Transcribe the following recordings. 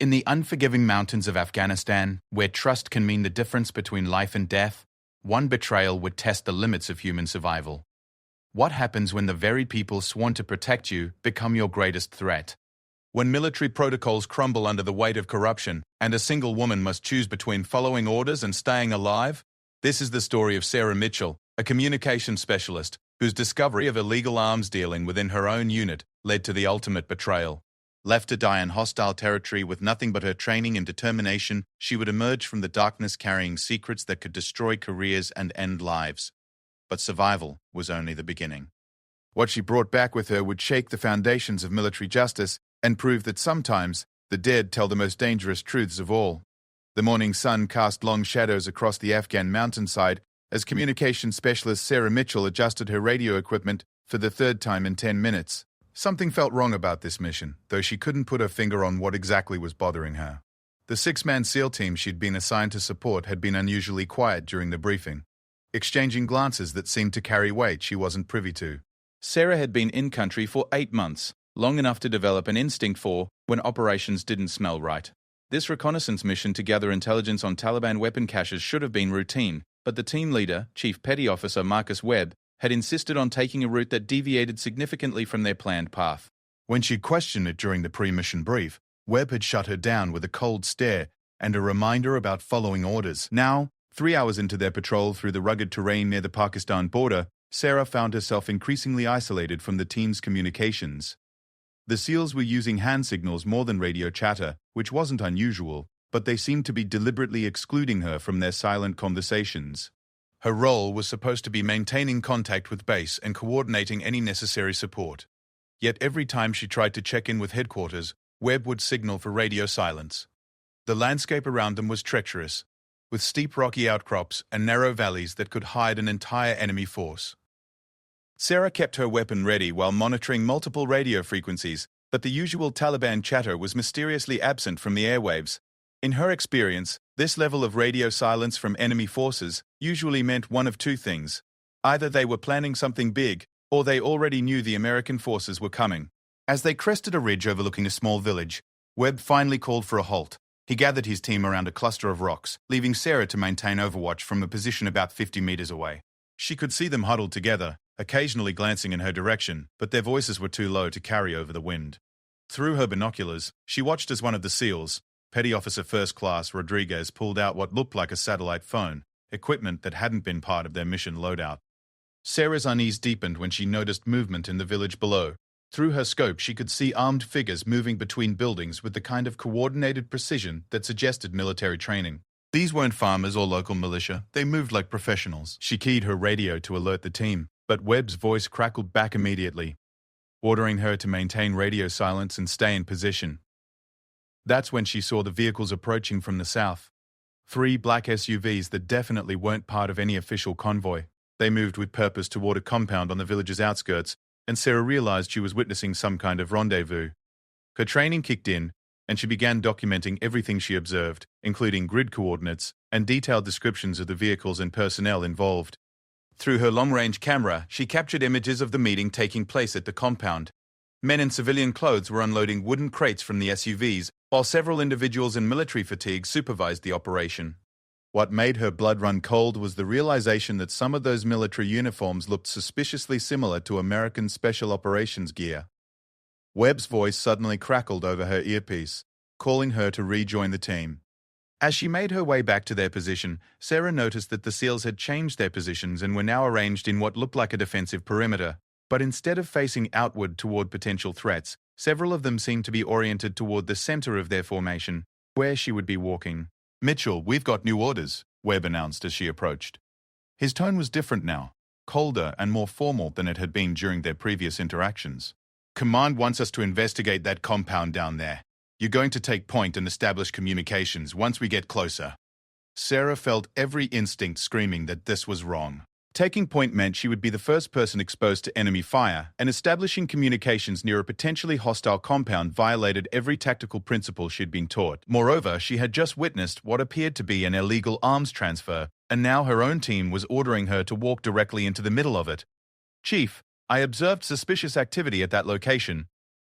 In the unforgiving mountains of Afghanistan, where trust can mean the difference between life and death, one betrayal would test the limits of human survival. What happens when the very people sworn to protect you become your greatest threat? When military protocols crumble under the weight of corruption, and a single woman must choose between following orders and staying alive? This is the story of Sarah Mitchell, a communications specialist, whose discovery of illegal arms dealing within her own unit led to the ultimate betrayal. Left to die in hostile territory with nothing but her training and determination, she would emerge from the darkness carrying secrets that could destroy careers and end lives. But survival was only the beginning. What she brought back with her would shake the foundations of military justice and prove that sometimes the dead tell the most dangerous truths of all. The morning sun cast long shadows across the Afghan mountainside as communications specialist Sarah Mitchell adjusted her radio equipment for the third time in 10 minutes. Something felt wrong about this mission, though she couldn't put her finger on what exactly was bothering her. The 6-man SEAL team she'd been assigned to support had been unusually quiet during the briefing, exchanging glances that seemed to carry weight she wasn't privy to. Sarah had been in country for 8 months, long enough to develop an instinct for when operations didn't smell right. This reconnaissance mission to gather intelligence on Taliban weapon caches should have been routine, but the team leader, Chief Petty Officer Marcus Webb, had insisted on taking a route that deviated significantly from their planned path. When she questioned it during the pre-mission brief, Webb had shut her down with a cold stare and a reminder about following orders. Now, 3 hours into their patrol through the rugged terrain near the Pakistan border, Sarah found herself increasingly isolated from the team's communications. The SEALs were using hand signals more than radio chatter, which wasn't unusual, but they seemed to be deliberately excluding her from their silent conversations. Her role was supposed to be maintaining contact with base and coordinating any necessary support. Yet every time she tried to check in with headquarters, Webb would signal for radio silence. The landscape around them was treacherous, with steep rocky outcrops and narrow valleys that could hide an entire enemy force. Sarah kept her weapon ready while monitoring multiple radio frequencies, but the usual Taliban chatter was mysteriously absent from the airwaves. In her experience, this level of radio silence from enemy forces usually meant one of two things. Either they were planning something big, or they already knew the American forces were coming. As they crested a ridge overlooking a small village, Webb finally called for a halt. He gathered his team around a cluster of rocks, leaving Sarah to maintain overwatch from a position about 50 meters away. She could see them huddled together, occasionally glancing in her direction, but their voices were too low to carry over the wind. Through her binoculars, she watched as one of the SEALs, Petty Officer First Class Rodriguez, pulled out what looked like a satellite phone, equipment that hadn't been part of their mission loadout. Sarah's unease deepened when she noticed movement in the village below. Through her scope, she could see armed figures moving between buildings with the kind of coordinated precision that suggested military training. These weren't farmers or local militia, they moved like professionals. She keyed her radio to alert the team, but Webb's voice crackled back immediately, ordering her to maintain radio silence and stay in position. That's when she saw the vehicles approaching from the south. 3 black SUVs that definitely weren't part of any official convoy. They moved with purpose toward a compound on the village's outskirts, and Sarah realized she was witnessing some kind of rendezvous. Her training kicked in, and she began documenting everything she observed, including grid coordinates and detailed descriptions of the vehicles and personnel involved. Through her long-range camera, she captured images of the meeting taking place at the compound. Men in civilian clothes were unloading wooden crates from the SUVs, while several individuals in military fatigue supervised the operation. What made her blood run cold was the realization that some of those military uniforms looked suspiciously similar to American Special Operations gear. Webb's voice suddenly crackled over her earpiece, calling her to rejoin the team. As she made her way back to their position, Sarah noticed that the SEALs had changed their positions and were now arranged in what looked like a defensive perimeter. But instead of facing outward toward potential threats, several of them seemed to be oriented toward the center of their formation, where she would be walking. "Mitchell, we've got new orders," Webb announced as she approached. His tone was different now, colder and more formal than it had been during their previous interactions. "Command wants us to investigate that compound down there. You're going to take point and establish communications once we get closer." Sarah felt every instinct screaming that this was wrong. Taking point meant she would be the first person exposed to enemy fire, and establishing communications near a potentially hostile compound violated every tactical principle she'd been taught. Moreover, she had just witnessed what appeared to be an illegal arms transfer, and now her own team was ordering her to walk directly into the middle of it. "Chief, I observed suspicious activity at that location."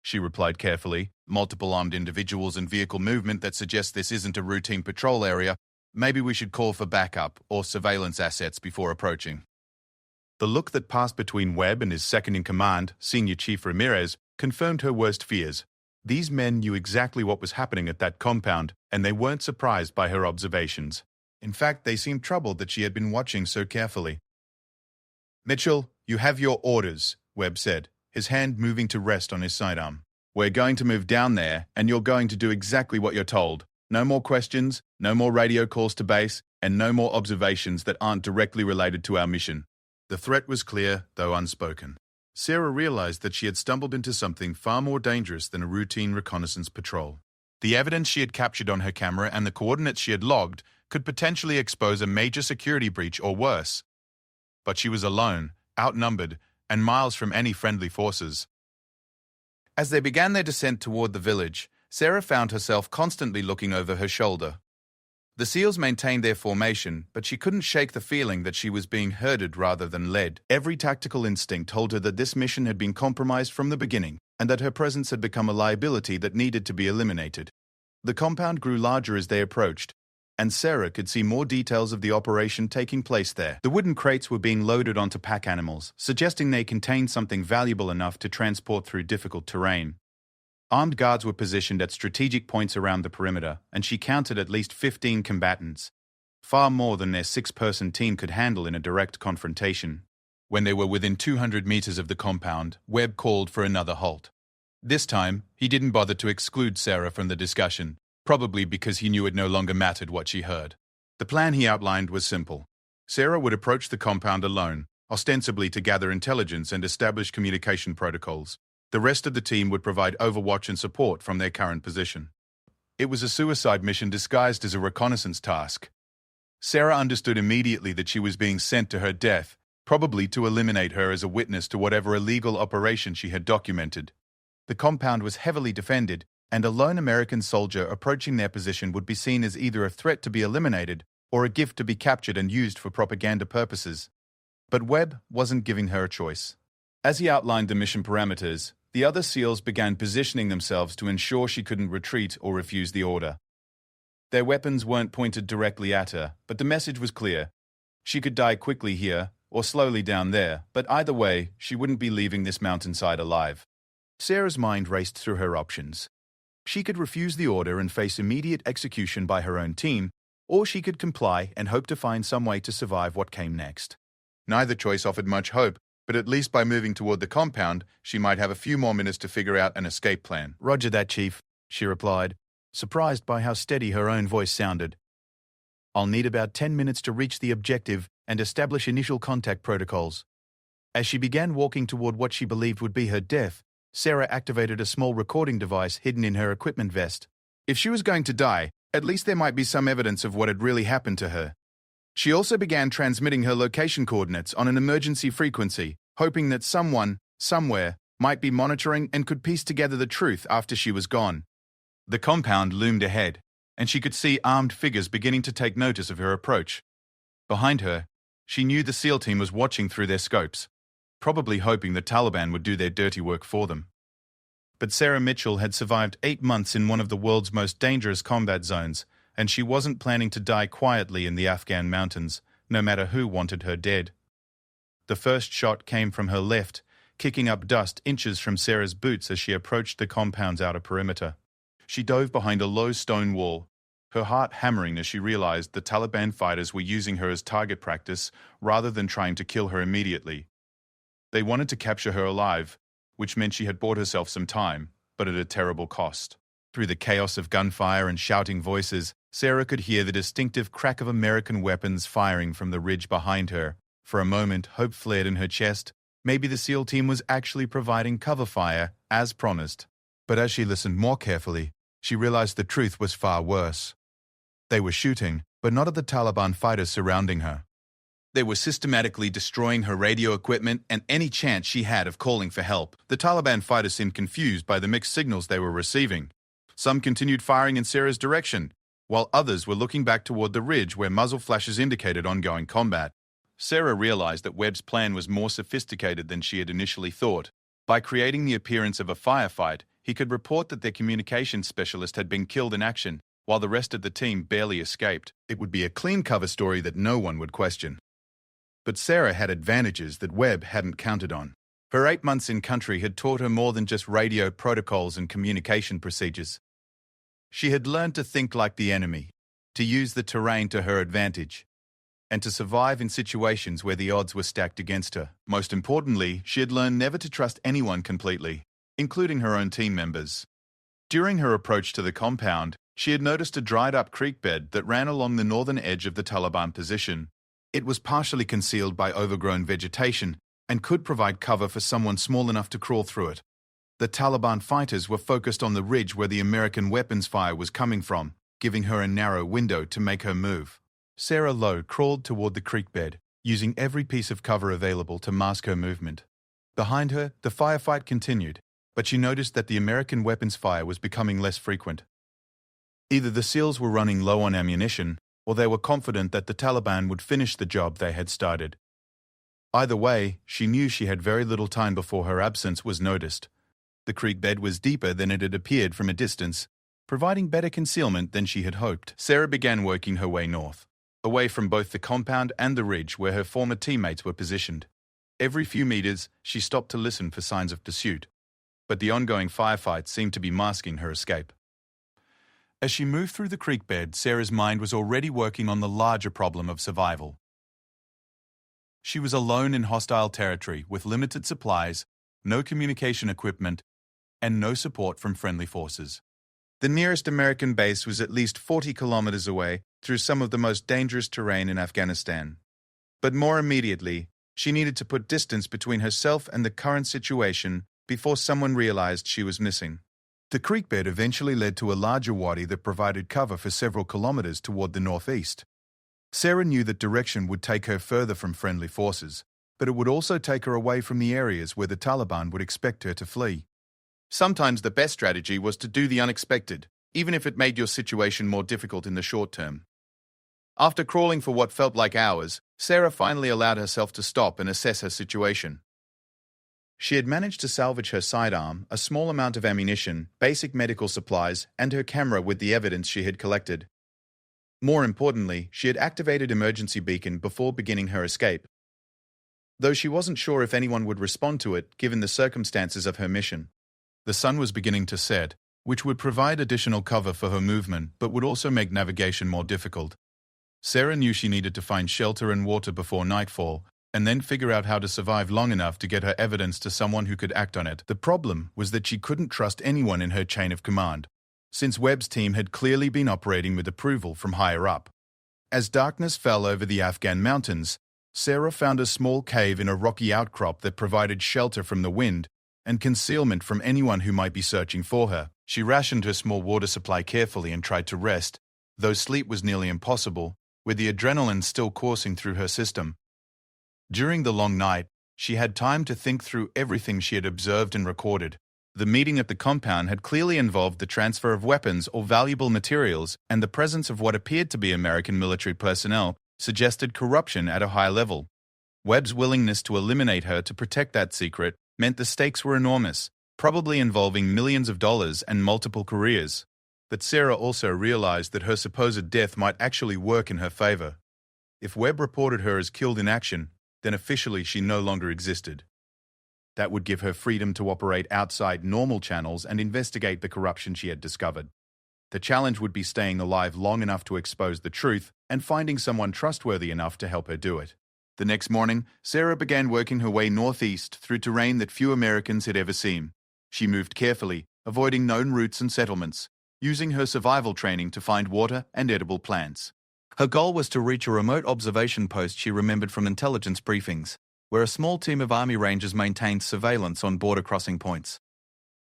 she replied carefully. "Multiple armed individuals and vehicle movement that suggests this isn't a routine patrol area. Maybe we should call for backup or surveillance assets before approaching." The look that passed between Webb and his second-in-command, Senior Chief Ramirez, confirmed her worst fears. These men knew exactly what was happening at that compound, and they weren't surprised by her observations. In fact, they seemed troubled that she had been watching so carefully. "Mitchell, you have your orders," Webb said, his hand moving to rest on his sidearm. "We're going to move down there, and you're going to do exactly what you're told. No more questions, no more radio calls to base, and no more observations that aren't directly related to our mission." The threat was clear, though unspoken. Sarah realized that she had stumbled into something far more dangerous than a routine reconnaissance patrol. The evidence she had captured on her camera and the coordinates she had logged could potentially expose a major security breach or worse. But she was alone, outnumbered, and miles from any friendly forces. As they began their descent toward the village, Sarah found herself constantly looking over her shoulder. The SEALs maintained their formation, but she couldn't shake the feeling that she was being herded rather than led. Every tactical instinct told her that this mission had been compromised from the beginning, and that her presence had become a liability that needed to be eliminated. The compound grew larger as they approached, and Sarah could see more details of the operation taking place there. The wooden crates were being loaded onto pack animals, suggesting they contained something valuable enough to transport through difficult terrain. Armed guards were positioned at strategic points around the perimeter, and she counted at least 15 combatants, far more than their 6-person team could handle in a direct confrontation. When they were within 200 meters of the compound, Webb called for another halt. This time, he didn't bother to exclude Sarah from the discussion, probably because he knew it no longer mattered what she heard. The plan he outlined was simple. Sarah would approach the compound alone, ostensibly to gather intelligence and establish communication protocols. The rest of the team would provide overwatch and support from their current position. It was a suicide mission disguised as a reconnaissance task. Sarah understood immediately that she was being sent to her death, probably to eliminate her as a witness to whatever illegal operation she had documented. The compound was heavily defended, and a lone American soldier approaching their position would be seen as either a threat to be eliminated or a gift to be captured and used for propaganda purposes. But Webb wasn't giving her a choice. As he outlined the mission parameters, the other SEALs began positioning themselves to ensure she couldn't retreat or refuse the order. Their weapons weren't pointed directly at her, but the message was clear. She could die quickly here, or slowly down there, but either way, she wouldn't be leaving this mountainside alive. Sarah's mind raced through her options. She could refuse the order and face immediate execution by her own team, or she could comply and hope to find some way to survive what came next. Neither choice offered much hope, but at least by moving toward the compound, she might have a few more minutes to figure out an escape plan. "Roger that, Chief," she replied, surprised by how steady her own voice sounded. "I'll need about 10 minutes to reach the objective and establish initial contact protocols." As she began walking toward what she believed would be her death, Sarah activated a small recording device hidden in her equipment vest. If she was going to die, at least there might be some evidence of what had really happened to her. She also began transmitting her location coordinates on an emergency frequency, hoping that someone, somewhere, might be monitoring and could piece together the truth after she was gone. The compound loomed ahead, and she could see armed figures beginning to take notice of her approach. Behind her, she knew the SEAL team was watching through their scopes, probably hoping the Taliban would do their dirty work for them. But Sarah Mitchell had survived 8 months in one of the world's most dangerous combat zones, and she wasn't planning to die quietly in the Afghan mountains, no matter who wanted her dead. The first shot came from her left, kicking up dust inches from Sarah's boots as she approached the compound's outer perimeter. She dove behind a low stone wall, her heart hammering as she realized the Taliban fighters were using her as target practice rather than trying to kill her immediately. They wanted to capture her alive, which meant she had bought herself some time, but at a terrible cost. Through the chaos of gunfire and shouting voices, Sarah could hear the distinctive crack of American weapons firing from the ridge behind her. For a moment, hope flared in her chest. Maybe the SEAL team was actually providing cover fire, as promised. But as she listened more carefully, she realized the truth was far worse. They were shooting, but not at the Taliban fighters surrounding her. They were systematically destroying her radio equipment and any chance she had of calling for help. The Taliban fighters seemed confused by the mixed signals they were receiving. Some continued firing in Sarah's direction, while others were looking back toward the ridge where muzzle flashes indicated ongoing combat. Sarah realized that Webb's plan was more sophisticated than she had initially thought. By creating the appearance of a firefight, he could report that their communications specialist had been killed in action, while the rest of the team barely escaped. It would be a clean cover story that no one would question. But Sarah had advantages that Webb hadn't counted on. Her 8 months in country had taught her more than just radio protocols and communication procedures. She had learned to think like the enemy, to use the terrain to her advantage, and to survive in situations where the odds were stacked against her. Most importantly, she had learned never to trust anyone completely, including her own team members. During her approach to the compound, she had noticed a dried-up creek bed that ran along the northern edge of the Taliban position. It was partially concealed by overgrown vegetation and could provide cover for someone small enough to crawl through it. The Taliban fighters were focused on the ridge where the American weapons fire was coming from, giving her a narrow window to make her move. Sarah Lowe crawled toward the creek bed, using every piece of cover available to mask her movement. Behind her, the firefight continued, but she noticed that the American weapons fire was becoming less frequent. Either the SEALs were running low on ammunition, or they were confident that the Taliban would finish the job they had started. Either way, she knew she had very little time before her absence was noticed. The creek bed was deeper than it had appeared from a distance, providing better concealment than she had hoped. Sarah began working her way north, away from both the compound and the ridge where her former teammates were positioned. Every few meters, she stopped to listen for signs of pursuit, but the ongoing firefight seemed to be masking her escape. As she moved through the creek bed, Sarah's mind was already working on the larger problem of survival. She was alone in hostile territory with limited supplies, no communication equipment, and no support from friendly forces. The nearest American base was at least 40 kilometers away through some of the most dangerous terrain in Afghanistan. But more immediately, she needed to put distance between herself and the current situation before someone realized she was missing. The creek bed eventually led to a larger wadi that provided cover for several kilometers toward the northeast. Sarah knew that direction would take her further from friendly forces, but it would also take her away from the areas where the Taliban would expect her to flee. Sometimes the best strategy was to do the unexpected, even if it made your situation more difficult in the short term. After crawling for what felt like hours, Sarah finally allowed herself to stop and assess her situation. She had managed to salvage her sidearm, a small amount of ammunition, basic medical supplies, and her camera with the evidence she had collected. More importantly, she had activated emergency beacon before beginning her escape, though she wasn't sure if anyone would respond to it given the circumstances of her mission. The sun was beginning to set, which would provide additional cover for her movement but would also make navigation more difficult. Sarah knew she needed to find shelter and water before nightfall, and then figure out how to survive long enough to get her evidence to someone who could act on it. The problem was that she couldn't trust anyone in her chain of command, since Webb's team had clearly been operating with approval from higher up. As darkness fell over the Afghan mountains, Sarah found a small cave in a rocky outcrop that provided shelter from the wind and concealment from anyone who might be searching for her. She rationed her small water supply carefully and tried to rest, though sleep was nearly impossible, with the adrenaline still coursing through her system. During the long night, she had time to think through everything she had observed and recorded. The meeting at the compound had clearly involved the transfer of weapons or valuable materials, and the presence of what appeared to be American military personnel suggested corruption at a high level. Webb's willingness to eliminate her to protect that secret meant the stakes were enormous, probably involving millions of dollars and multiple careers. But Sarah also realized that her supposed death might actually work in her favor. If Webb reported her as killed in action, then officially she no longer existed. That would give her freedom to operate outside normal channels and investigate the corruption she had discovered. The challenge would be staying alive long enough to expose the truth and finding someone trustworthy enough to help her do it. The next morning, Sarah began working her way northeast through terrain that few Americans had ever seen. She moved carefully, avoiding known routes and settlements, using her survival training to find water and edible plants. Her goal was to reach a remote observation post she remembered from intelligence briefings, where a small team of Army Rangers maintained surveillance on border crossing points.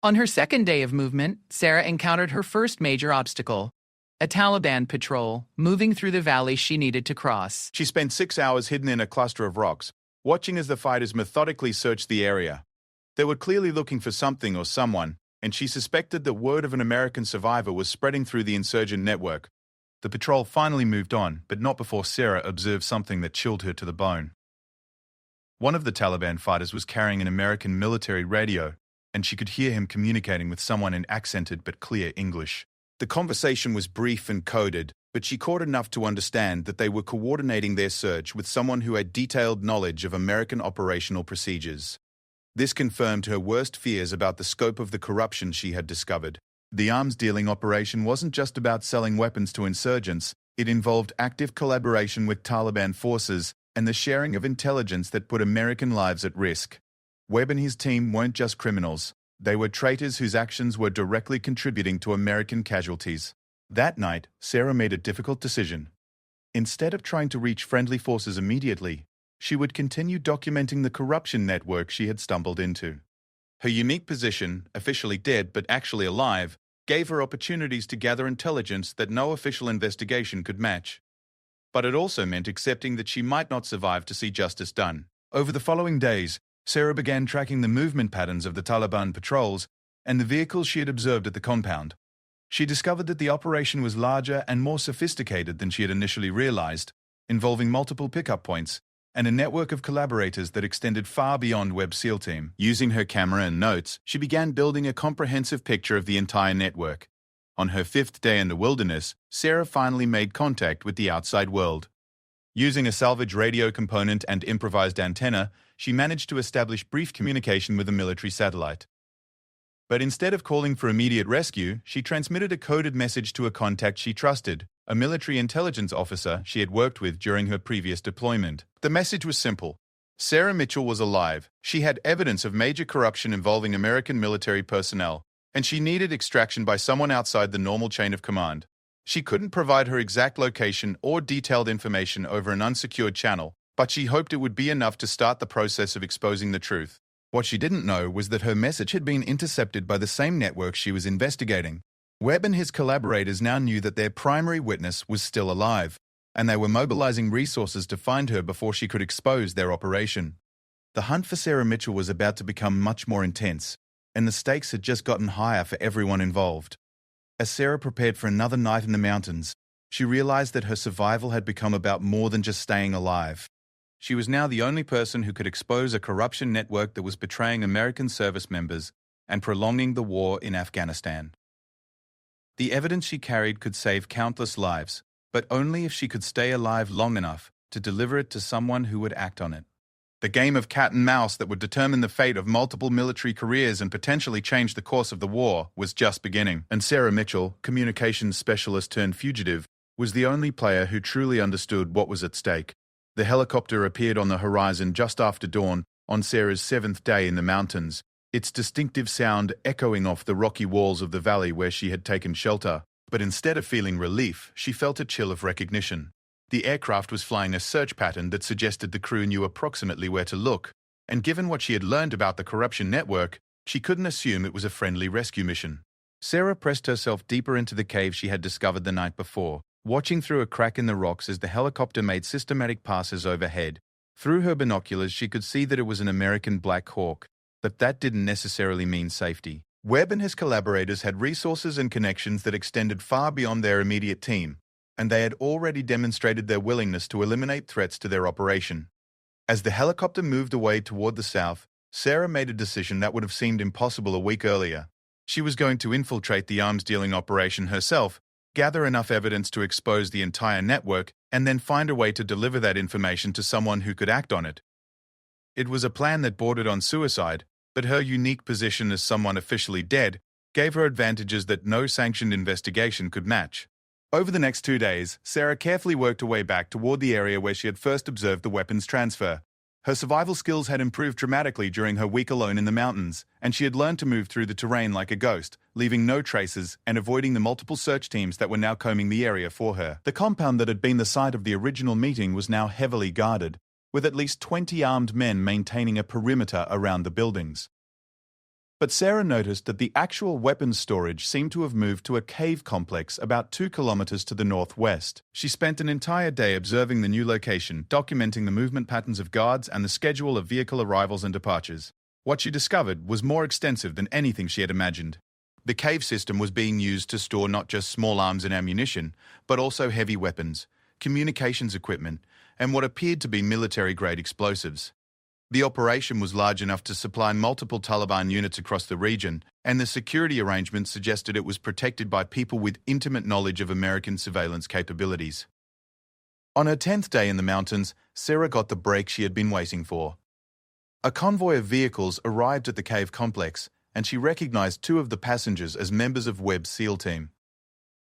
On her second day of movement, Sarah encountered her first major obstacle, a Taliban patrol moving through the valley she needed to cross. She spent 6 hours hidden in a cluster of rocks, watching as the fighters methodically searched the area. They were clearly looking for something or someone, and she suspected that word of an American survivor was spreading through the insurgent network. The patrol finally moved on, but not before Sarah observed something that chilled her to the bone. One of the Taliban fighters was carrying an American military radio, and she could hear him communicating with someone in accented but clear English. The conversation was brief and coded, but she caught enough to understand that they were coordinating their search with someone who had detailed knowledge of American operational procedures. This confirmed her worst fears about the scope of the corruption she had discovered. The arms-dealing operation wasn't just about selling weapons to insurgents, it involved active collaboration with Taliban forces and the sharing of intelligence that put American lives at risk. Webb and his team weren't just criminals, they were traitors whose actions were directly contributing to American casualties. That night, Sarah made a difficult decision. Instead of trying to reach friendly forces immediately, she would continue documenting the corruption network she had stumbled into. Her unique position, officially dead but actually alive, gave her opportunities to gather intelligence that no official investigation could match. But it also meant accepting that she might not survive to see justice done. Over the following days, Sarah began tracking the movement patterns of the Taliban patrols and the vehicles she had observed at the compound. She discovered that the operation was larger and more sophisticated than she had initially realized, involving multiple pickup points and a network of collaborators that extended far beyond Webb's SEAL team. Using her camera and notes, she began building a comprehensive picture of the entire network. On her 5th day in the wilderness, Sarah finally made contact with the outside world. Using a salvage radio component and improvised antenna, she managed to establish brief communication with a military satellite. But instead of calling for immediate rescue, she transmitted a coded message to a contact she trusted, a military intelligence officer she had worked with during her previous deployment. The message was simple. Sarah Mitchell was alive. She had evidence of major corruption involving American military personnel, and she needed extraction by someone outside the normal chain of command. She couldn't provide her exact location or detailed information over an unsecured channel, but she hoped it would be enough to start the process of exposing the truth. What she didn't know was that her message had been intercepted by the same network she was investigating. Webb and his collaborators now knew that their primary witness was still alive, and they were mobilizing resources to find her before she could expose their operation. The hunt for Sarah Mitchell was about to become much more intense, and the stakes had just gotten higher for everyone involved. As Sarah prepared for another night in the mountains, she realized that her survival had become about more than just staying alive. She was now the only person who could expose a corruption network that was betraying American service members and prolonging the war in Afghanistan. The evidence she carried could save countless lives, but only if she could stay alive long enough to deliver it to someone who would act on it. The game of cat and mouse that would determine the fate of multiple military careers and potentially change the course of the war was just beginning, and Sarah Mitchell, communications specialist turned fugitive, was the only player who truly understood what was at stake. The helicopter appeared on the horizon just after dawn on Sarah's 7th day in the mountains, its distinctive sound echoing off the rocky walls of the valley where she had taken shelter. But instead of feeling relief, she felt a chill of recognition. The aircraft was flying a search pattern that suggested the crew knew approximately where to look, and given what she had learned about the corruption network, she couldn't assume it was a friendly rescue mission. Sarah pressed herself deeper into the cave she had discovered the night before, watching through a crack in the rocks as the helicopter made systematic passes overhead. Through her binoculars, she could see that it was an American Black Hawk, but that didn't necessarily mean safety. Webb and his collaborators had resources and connections that extended far beyond their immediate team, and they had already demonstrated their willingness to eliminate threats to their operation. As the helicopter moved away toward the south, Sarah made a decision that would have seemed impossible a week earlier. She was going to infiltrate the arms-dealing operation herself, gather enough evidence to expose the entire network, and then find a way to deliver that information to someone who could act on it. It was a plan that bordered on suicide, but her unique position as someone officially dead gave her advantages that no sanctioned investigation could match. Over the next 2 days, Sarah carefully worked her way back toward the area where she had first observed the weapons transfer. Her survival skills had improved dramatically during her week alone in the mountains, and she had learned to move through the terrain like a ghost, leaving no traces and avoiding the multiple search teams that were now combing the area for her. The compound that had been the site of the original meeting was now heavily guarded, with at least 20 armed men maintaining a perimeter around the buildings. But Sarah noticed that the actual weapons storage seemed to have moved to a cave complex about 2 kilometers to the northwest. She spent an entire day observing the new location, documenting the movement patterns of guards and the schedule of vehicle arrivals and departures. What she discovered was more extensive than anything she had imagined. The cave system was being used to store not just small arms and ammunition, but also heavy weapons, communications equipment, and what appeared to be military-grade explosives. The operation was large enough to supply multiple Taliban units across the region, and the security arrangements suggested it was protected by people with intimate knowledge of American surveillance capabilities. On her 10th day in the mountains, Sarah got the break she had been waiting for. A convoy of vehicles arrived at the cave complex, and she recognized two of the passengers as members of Webb's SEAL team.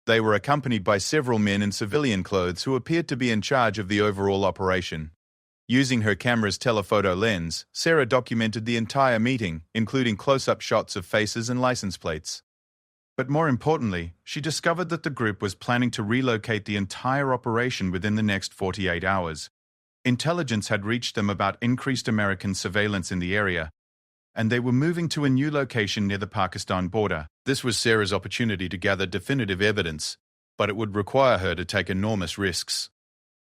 They were accompanied by several men in civilian clothes who appeared to be in charge of the overall operation. Using her camera's telephoto lens, Sarah documented the entire meeting, including close-up shots of faces and license plates. But more importantly, she discovered that the group was planning to relocate the entire operation within the next 48 hours. Intelligence had reached them about increased American surveillance in the area, and they were moving to a new location near the Pakistan border. This was Sarah's opportunity to gather definitive evidence, but it would require her to take enormous risks.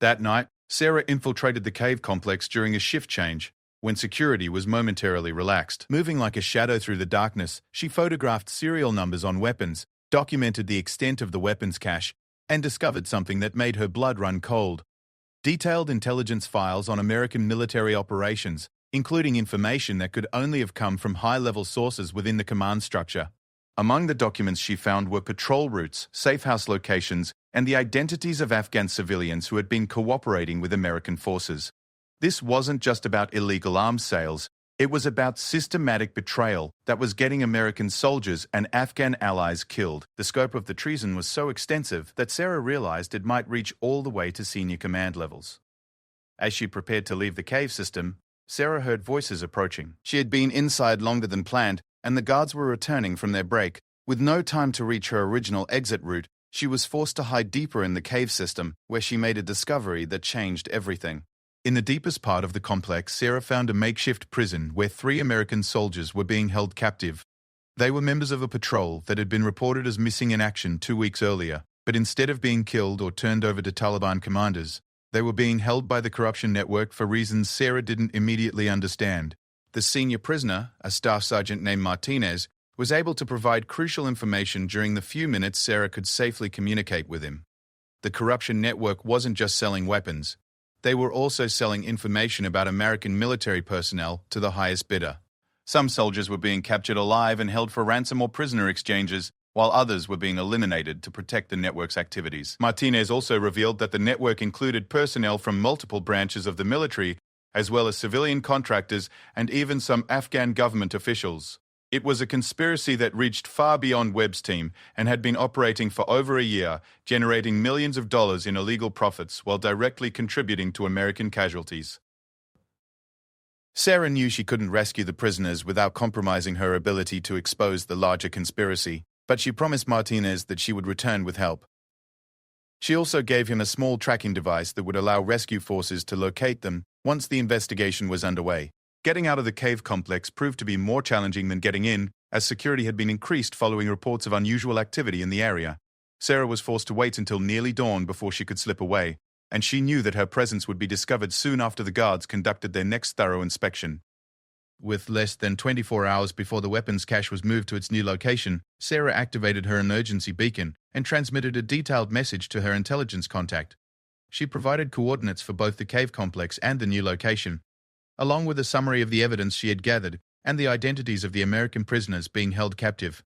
That night, Sarah infiltrated the cave complex during a shift change, when security was momentarily relaxed. Moving like a shadow through the darkness, she photographed serial numbers on weapons, documented the extent of the weapons cache, and discovered something that made her blood run cold. Detailed intelligence files on American military operations, including information that could only have come from high-level sources within the command structure. Among the documents she found were patrol routes, safe-house locations, and the identities of Afghan civilians who had been cooperating with American forces. This wasn't just about illegal arms sales, it was about systematic betrayal that was getting American soldiers and Afghan allies killed. The scope of the treason was so extensive that Sarah realized it might reach all the way to senior command levels. As she prepared to leave the cave system, Sarah heard voices approaching. She had been inside longer than planned, and the guards were returning from their break. With no time to reach her original exit route, she was forced to hide deeper in the cave system, where she made a discovery that changed everything. In the deepest part of the complex, Sarah found a makeshift prison where 3 American soldiers were being held captive. They were members of a patrol that had been reported as missing in action 2 weeks earlier, but instead of being killed or turned over to Taliban commanders, they were being held by the corruption network for reasons Sarah didn't immediately understand. The senior prisoner, a staff sergeant named Martinez, was able to provide crucial information during the few minutes Sarah could safely communicate with him. The corruption network wasn't just selling weapons. They were also selling information about American military personnel to the highest bidder. Some soldiers were being captured alive and held for ransom or prisoner exchanges, while others were being eliminated to protect the network's activities. Martinez also revealed that the network included personnel from multiple branches of the military, as well as civilian contractors and even some Afghan government officials. It was a conspiracy that reached far beyond Webb's team and had been operating for over a year, generating millions of dollars in illegal profits while directly contributing to American casualties. Sarah knew she couldn't rescue the prisoners without compromising her ability to expose the larger conspiracy, but she promised Martinez that she would return with help. She also gave him a small tracking device that would allow rescue forces to locate them once the investigation was underway. Getting out of the cave complex proved to be more challenging than getting in, as security had been increased following reports of unusual activity in the area. Sarah was forced to wait until nearly dawn before she could slip away, and she knew that her presence would be discovered soon after the guards conducted their next thorough inspection. With less than 24 hours before the weapons cache was moved to its new location, Sarah activated her emergency beacon and transmitted a detailed message to her intelligence contact. She provided coordinates for both the cave complex and the new location, along with a summary of the evidence she had gathered and the identities of the American prisoners being held captive.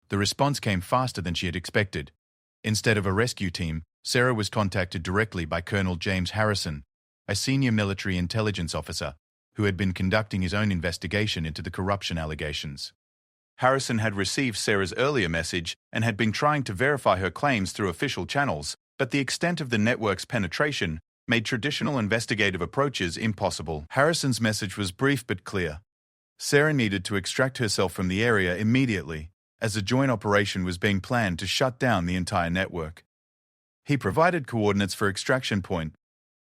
The response came faster than she had expected. Instead of a rescue team, Sarah was contacted directly by Colonel James Harrison, a senior military intelligence officer who had been conducting his own investigation into the corruption allegations. Harrison had received Sarah's earlier message and had been trying to verify her claims through official channels, but the extent of the network's penetration made traditional investigative approaches impossible. Harrison's message was brief but clear. Sarah needed to extract herself from the area immediately, as a joint operation was being planned to shut down the entire network. He provided coordinates for extraction point,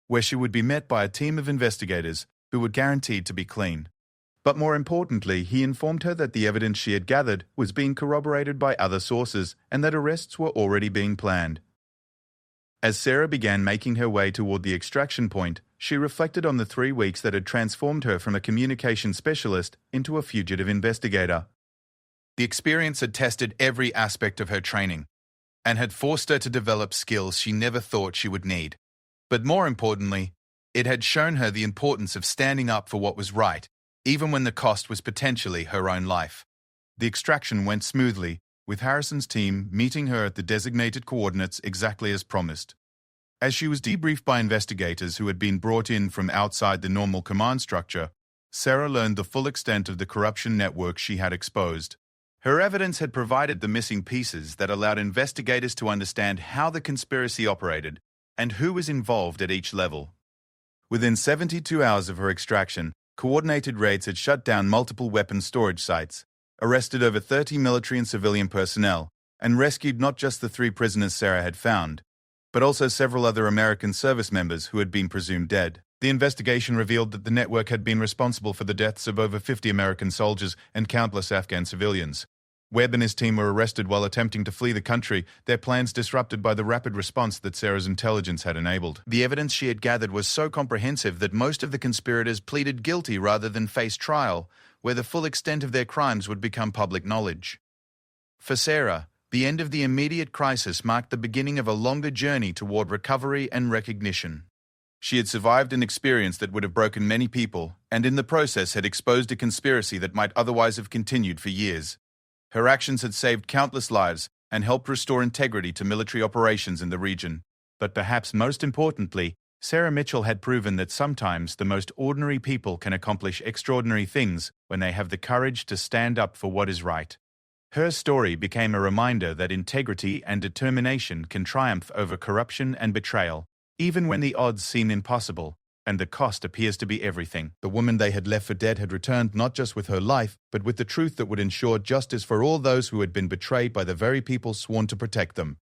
where she would be met by a team of investigators who were guaranteed to be clean. But more importantly, he informed her that the evidence she had gathered was being corroborated by other sources and that arrests were already being planned. As Sarah began making her way toward the extraction point, she reflected on the 3 weeks that had transformed her from a communication specialist into a fugitive investigator. The experience had tested every aspect of her training and had forced her to develop skills she never thought she would need. But more importantly, It had shown her the importance of standing up for what was right, even when the cost was potentially her own life. The extraction went smoothly, with Harrison's team meeting her at the designated coordinates exactly as promised. As she was debriefed by investigators who had been brought in from outside the normal command structure, Sarah learned the full extent of the corruption network she had exposed. Her evidence had provided the missing pieces that allowed investigators to understand how the conspiracy operated and who was involved at each level. Within 72 hours of her extraction, coordinated raids had shut down multiple weapons storage sites, arrested over 30 military and civilian personnel, and rescued not just the 3 prisoners Sarah had found, but also several other American service members who had been presumed dead. The investigation revealed that the network had been responsible for the deaths of over 50 American soldiers and countless Afghan civilians. Webb and his team were arrested while attempting to flee the country, their plans disrupted by the rapid response that Sarah's intelligence had enabled. The evidence she had gathered was so comprehensive that most of the conspirators pleaded guilty rather than face trial, where the full extent of their crimes would become public knowledge. For Sarah, the end of the immediate crisis marked the beginning of a longer journey toward recovery and recognition. She had survived an experience that would have broken many people, and in the process had exposed a conspiracy that might otherwise have continued for years. Her actions had saved countless lives and helped restore integrity to military operations in the region. But perhaps most importantly, Sarah Mitchell had proven that sometimes the most ordinary people can accomplish extraordinary things when they have the courage to stand up for what is right. Her story became a reminder that integrity and determination can triumph over corruption and betrayal, even when the odds seem impossible, and the cost appears to be everything. The woman they had left for dead had returned not just with her life, but with the truth that would ensure justice for all those who had been betrayed by the very people sworn to protect them.